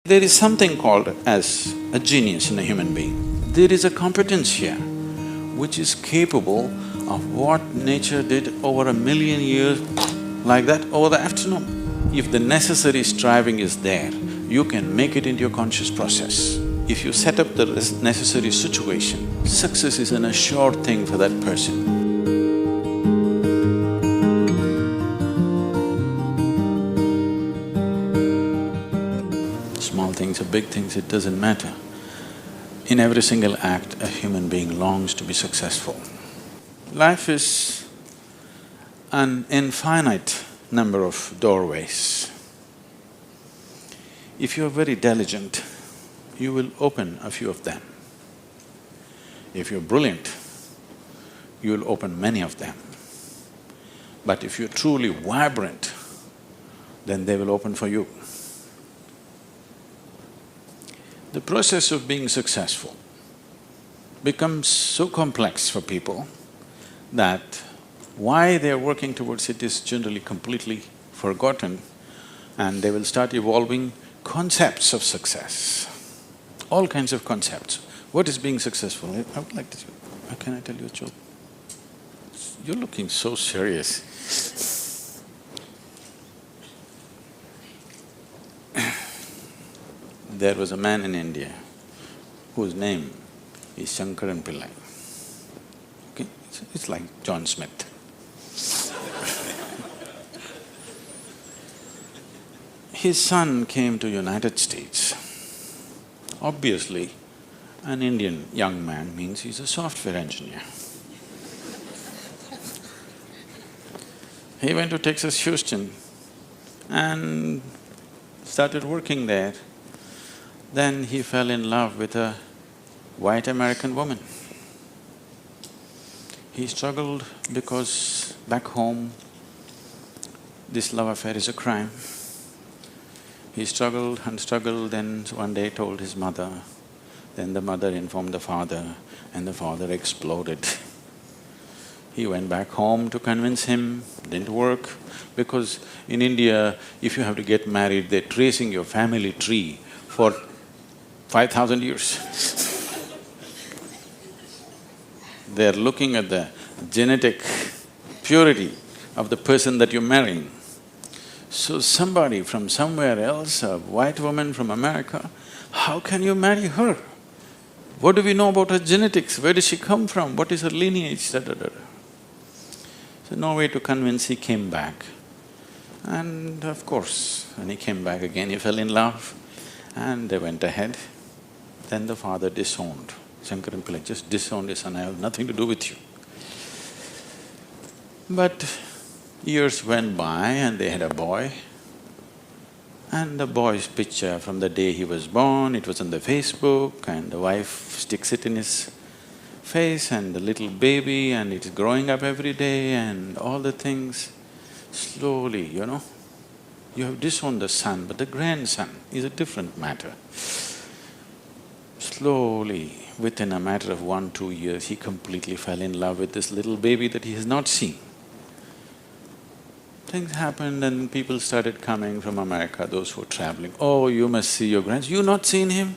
There is something called as a genius in a human being. There is a competence here which is capable of what nature did over 1,000,000 years, like that, over the afternoon. If the necessary striving is there, you can make it into your conscious process. If you set up the necessary situation, success is an assured thing for that person. Small things or big things, it doesn't matter. In every single act, a human being longs to be successful. Life is an infinite number of doorways. If you're very diligent, you will open a few of them. If you're brilliant, you will open many of them. But if you're truly vibrant, then they will open for you. The process of being successful becomes so complex for people that why they're working towards it is generally completely forgotten, and they will start evolving concepts of success, all kinds of concepts. What is being successful? I would like to… can I tell you a joke? You're looking so serious. There was a man in India whose name is Shankaran Pillai. Okay, it's like John Smith. His son came to United States. Obviously, an Indian young man means he's a software engineer. He went to Texas, Houston and started working there. Then he fell in love with a white American woman. He struggled because back home, this love affair is a crime. He struggled and struggled, then one day told his mother, then the mother informed the father, and the father exploded. He went back home to convince him, didn't work, because in India, if you have to get married, they're tracing your family tree for 5,000 years. They're looking at the genetic purity of the person that you're marrying. So somebody from somewhere else, a white woman from America, how can you marry her? What do we know about her genetics? Where does she come from? What is her lineage? Da, da, da. So no way to convince, he came back. And of course, when he came back again, he fell in love and they went ahead. Then the father disowned. Shankaran Pillai just disowned his son, I have nothing to do with you. But years went by and they had a boy. And the boy's picture from the day he was born, it was on the Facebook, and the wife sticks it in his face, and the little baby, and it is growing up every day and all the things. Slowly, you have disowned the son, but the grandson is a different matter. Slowly, within a matter of 1-2 years, he completely fell in love with this little baby that he has not seen. Things happened and people started coming from America, those who were traveling. Oh, you must see your grandson. You not seen him?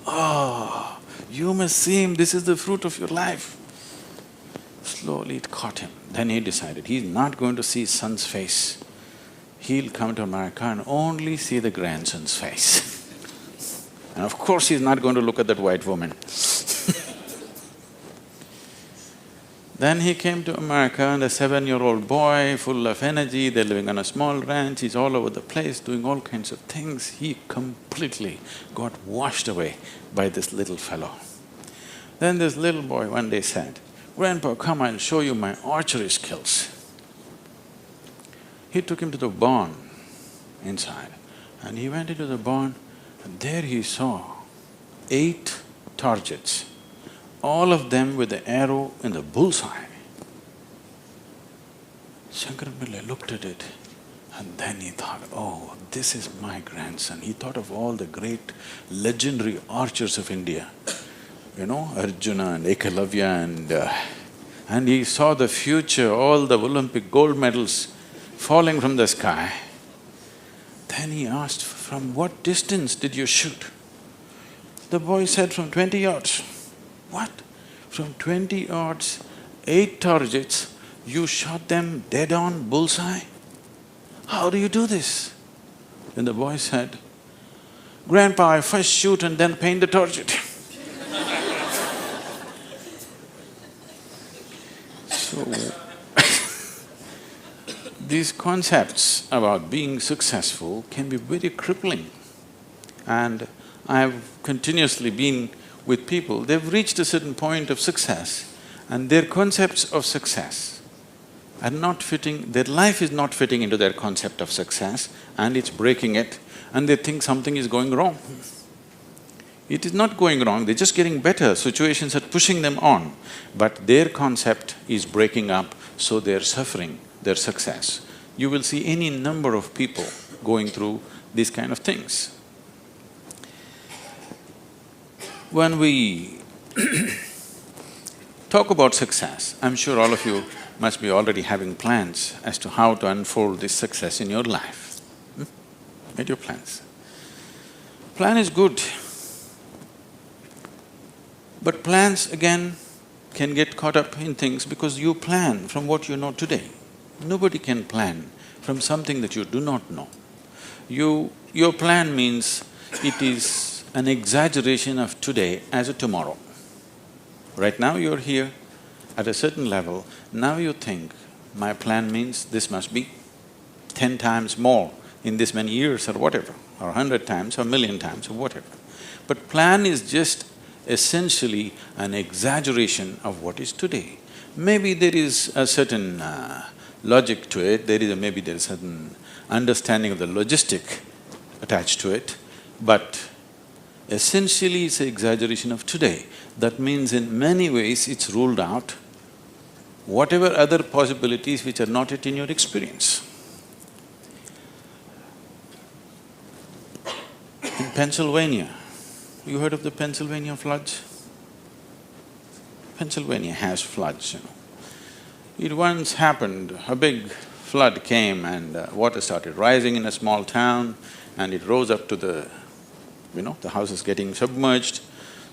Oh, you must see him, this is the fruit of your life. Slowly it caught him. Then he decided he's not going to see his son's face. He'll come to America and only see the grandson's face. And of course he's not going to look at that white woman. Then he came to America and a 7-year-old boy, full of energy, they're living on a small ranch, he's all over the place doing all kinds of things. He completely got washed away by this little fellow. Then this little boy one day said, "Grandpa, come, I'll show you my archery skills." He took him to the barn inside and he went into the barn and there he saw 8 targets, all of them with the arrow in the bullseye. Shankaran Pillai looked at it and then he thought, oh, this is my grandson. He thought of all the great legendary archers of India, Arjuna and Ekalavya and he saw the future, all the Olympic gold medals falling from the sky. Then he asked, "From what distance did you shoot?" The boy said, "From 20 yards. What? From 20 yards, 8 targets, you shot them dead on, bullseye? How do you do this?" Then the boy said, "Grandpa, I first shoot and then paint the target." So, these concepts about being successful can be very crippling. And I've continuously been with people, they've reached a certain point of success and their concepts of success are not fitting, their life is not fitting into their concept of success and it's breaking it and they think something is going wrong. It is not going wrong, they're just getting better, situations are pushing them on, but their concept is breaking up, so they're suffering their success. You will see any number of people going through these kind of things. When we talk about success, I'm sure all of you must be already having plans as to how to unfold this success in your life. Made your plans. Plan is good. But plans again can get caught up in things because you plan from what you know today. Nobody can plan from something that you do not know. Your plan means it is an exaggeration of today as a tomorrow. Right now you're here at a certain level, now you think, my plan means this must be 10 times more in this many years or whatever, or 100 times or 1,000,000 times or whatever. But plan is just essentially an exaggeration of what is today. Maybe there is a certain logic to it, maybe there is a certain understanding of the logistic attached to it, but essentially it's an exaggeration of today. That means in many ways it's ruled out whatever other possibilities which are not yet in your experience. In Pennsylvania, you heard of the Pennsylvania floods? Pennsylvania has floods, you know. It once happened, a big flood came and water started rising in a small town and it rose up to the houses getting submerged.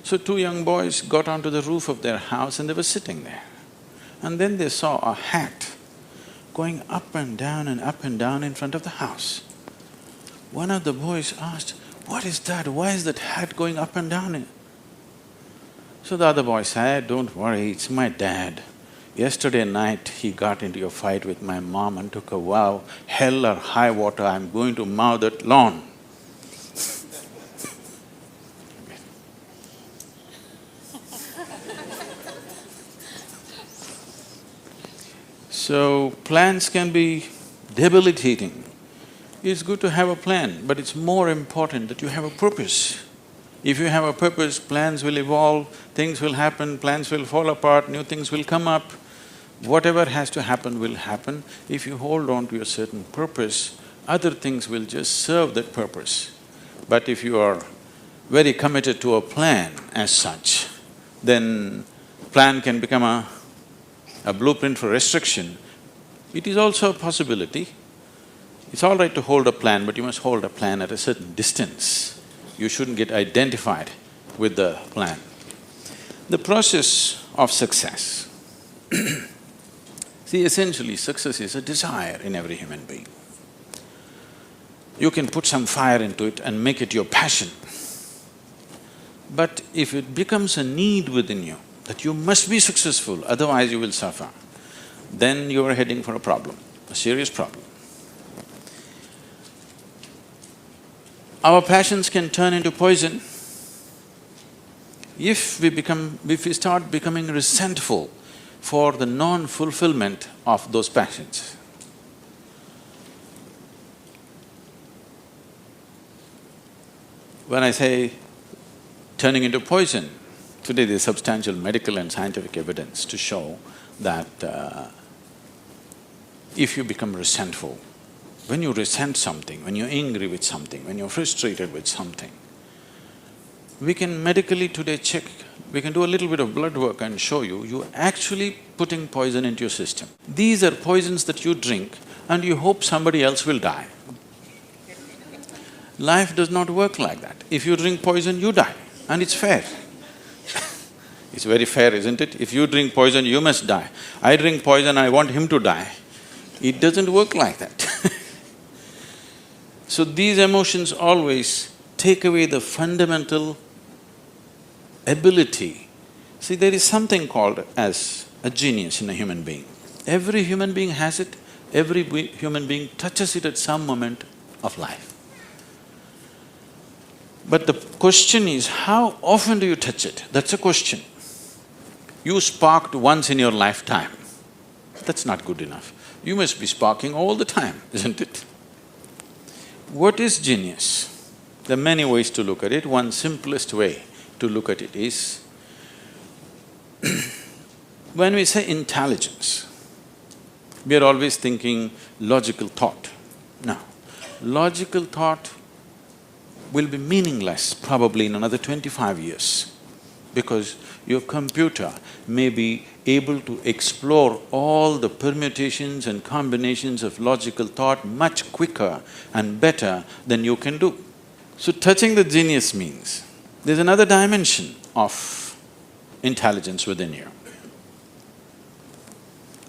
So 2 young boys got onto the roof of their house and they were sitting there. And then they saw a hat going up and down in front of the house. One of the boys asked, "What is that? Why is that hat going up and down?" So the other boy said, "Don't worry, it's my dad. Yesterday night he got into a fight with my mom and took a vow, hell or high water, I'm going to mow that lawn." So, plans can be debilitating. It's good to have a plan, but it's more important that you have a purpose. If you have a purpose, plans will evolve, things will happen, plans will fall apart, new things will come up. Whatever has to happen will happen. If you hold on to a certain purpose, other things will just serve that purpose. But if you are very committed to a plan as such, then plan can become a blueprint for restriction. It is also a possibility. It's all right to hold a plan, but you must hold a plan at a certain distance. You shouldn't get identified with the plan. The process of success. See, essentially success is a desire in every human being. You can put some fire into it and make it your passion. But if it becomes a need within you, that you must be successful, otherwise you will suffer, then you are heading for a problem, a serious problem. Our passions can turn into poison if we start becoming resentful for the non-fulfillment of those passions. When I say turning into poison, today there's substantial medical and scientific evidence to show that if you become resentful, when you resent something, when you're angry with something, when you're frustrated with something, we can medically today check, we can do a little bit of blood work and show you're actually putting poison into your system. These are poisons that you drink and you hope somebody else will die. Life does not work like that. If you drink poison, you die, and it's fair. It's very fair, isn't it? If you drink poison, you must die. I drink poison, I want him to die. It doesn't work like that. So these emotions always take away the fundamental ability. See, there is something called as a genius in a human being. Every human being has it, every human being touches it at some moment of life. But the question is, how often do you touch it? That's a question. You sparked once in your lifetime, that's not good enough. You must be sparking all the time, isn't it? What is genius? There are many ways to look at it. One simplest way to look at it is, when we say intelligence, we are always thinking logical thought. No, logical thought will be meaningless probably in another 25 years, because your computer may be able to explore all the permutations and combinations of logical thought much quicker and better than you can do. So touching the genius means there's another dimension of intelligence within you.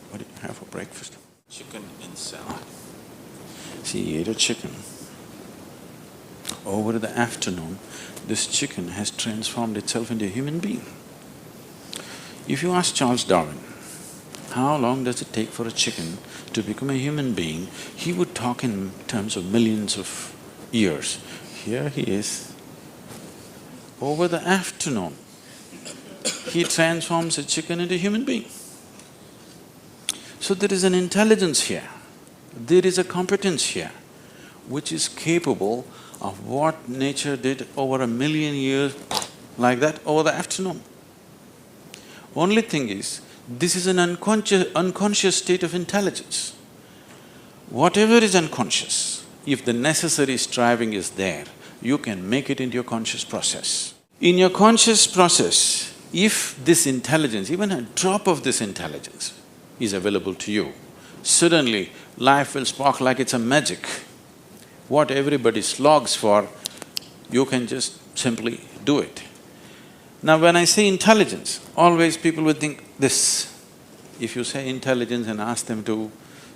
What did you have for breakfast? Chicken in salad. See, he ate a chicken. Over the afternoon, this chicken has transformed itself into a human being. If you ask Charles Darwin, how long does it take for a chicken to become a human being, he would talk in terms of millions of years. Here he is. Over the afternoon, he transforms a chicken into a human being. So there is an intelligence here, there is a competence here, which is capable of what nature did over 1,000,000 years like that over the afternoon. Only thing is, this is an unconscious state of intelligence. Whatever is unconscious, if the necessary striving is there, you can make it into your conscious process. In your conscious process, if this intelligence, even a drop of this intelligence is available to you, suddenly life will spark like it's a magic. What everybody slogs for, you can just simply do it. Now when I say intelligence, always people would think this. If you say intelligence and ask them to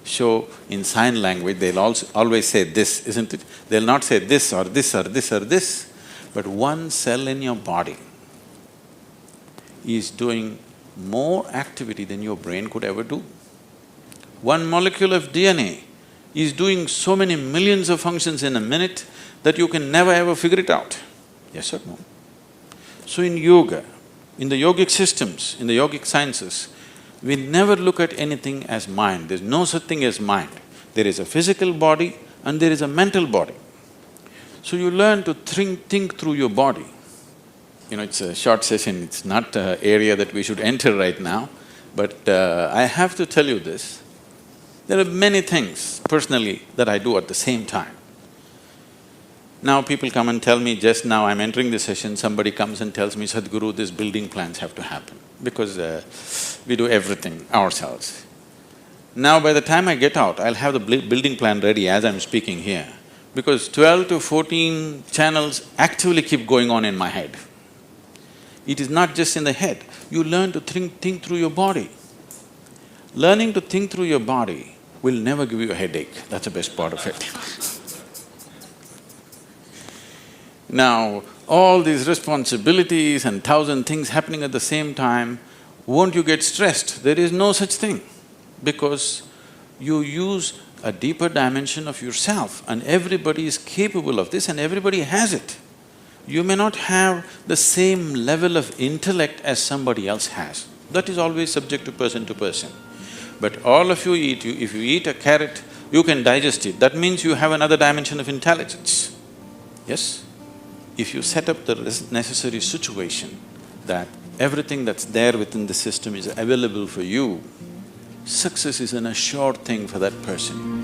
show in sign language, they'll also always say this, isn't it? They'll not say this or this or this or this, but one cell in your body is doing more activity than your brain could ever do. One molecule of DNA is doing so many millions of functions in a minute that you can never ever figure it out. Yes or no? So in yoga, in the yogic systems, in the yogic sciences, we never look at anything as mind. There's no such thing as mind. There is a physical body and there is a mental body. So you learn to think through your body. You know, it's a short session, it's not an area that we should enter right now, but I have to tell you this. There are many things personally that I do at the same time. Now people come and tell me, just now I'm entering the session, somebody comes and tells me, Sadhguru, these building plans have to happen, because we do everything ourselves. Now by the time I get out, I'll have the building plan ready as I'm speaking here, because 12 to 14 channels actively keep going on in my head. It is not just in the head, you learn to think through your body. Learning to think through your body will never give you a headache, that's the best part of it. Now, all these responsibilities and 1,000 things happening at the same time, won't you get stressed? There is no such thing, because you use a deeper dimension of yourself and everybody is capable of this and everybody has it. You may not have the same level of intellect as somebody else has. That is always subject to person. But all of you eat, if you eat a carrot, you can digest it. That means you have another dimension of intelligence. Yes? If you set up the necessary situation that everything that's there within the system is available for you, success is an assured thing for that person.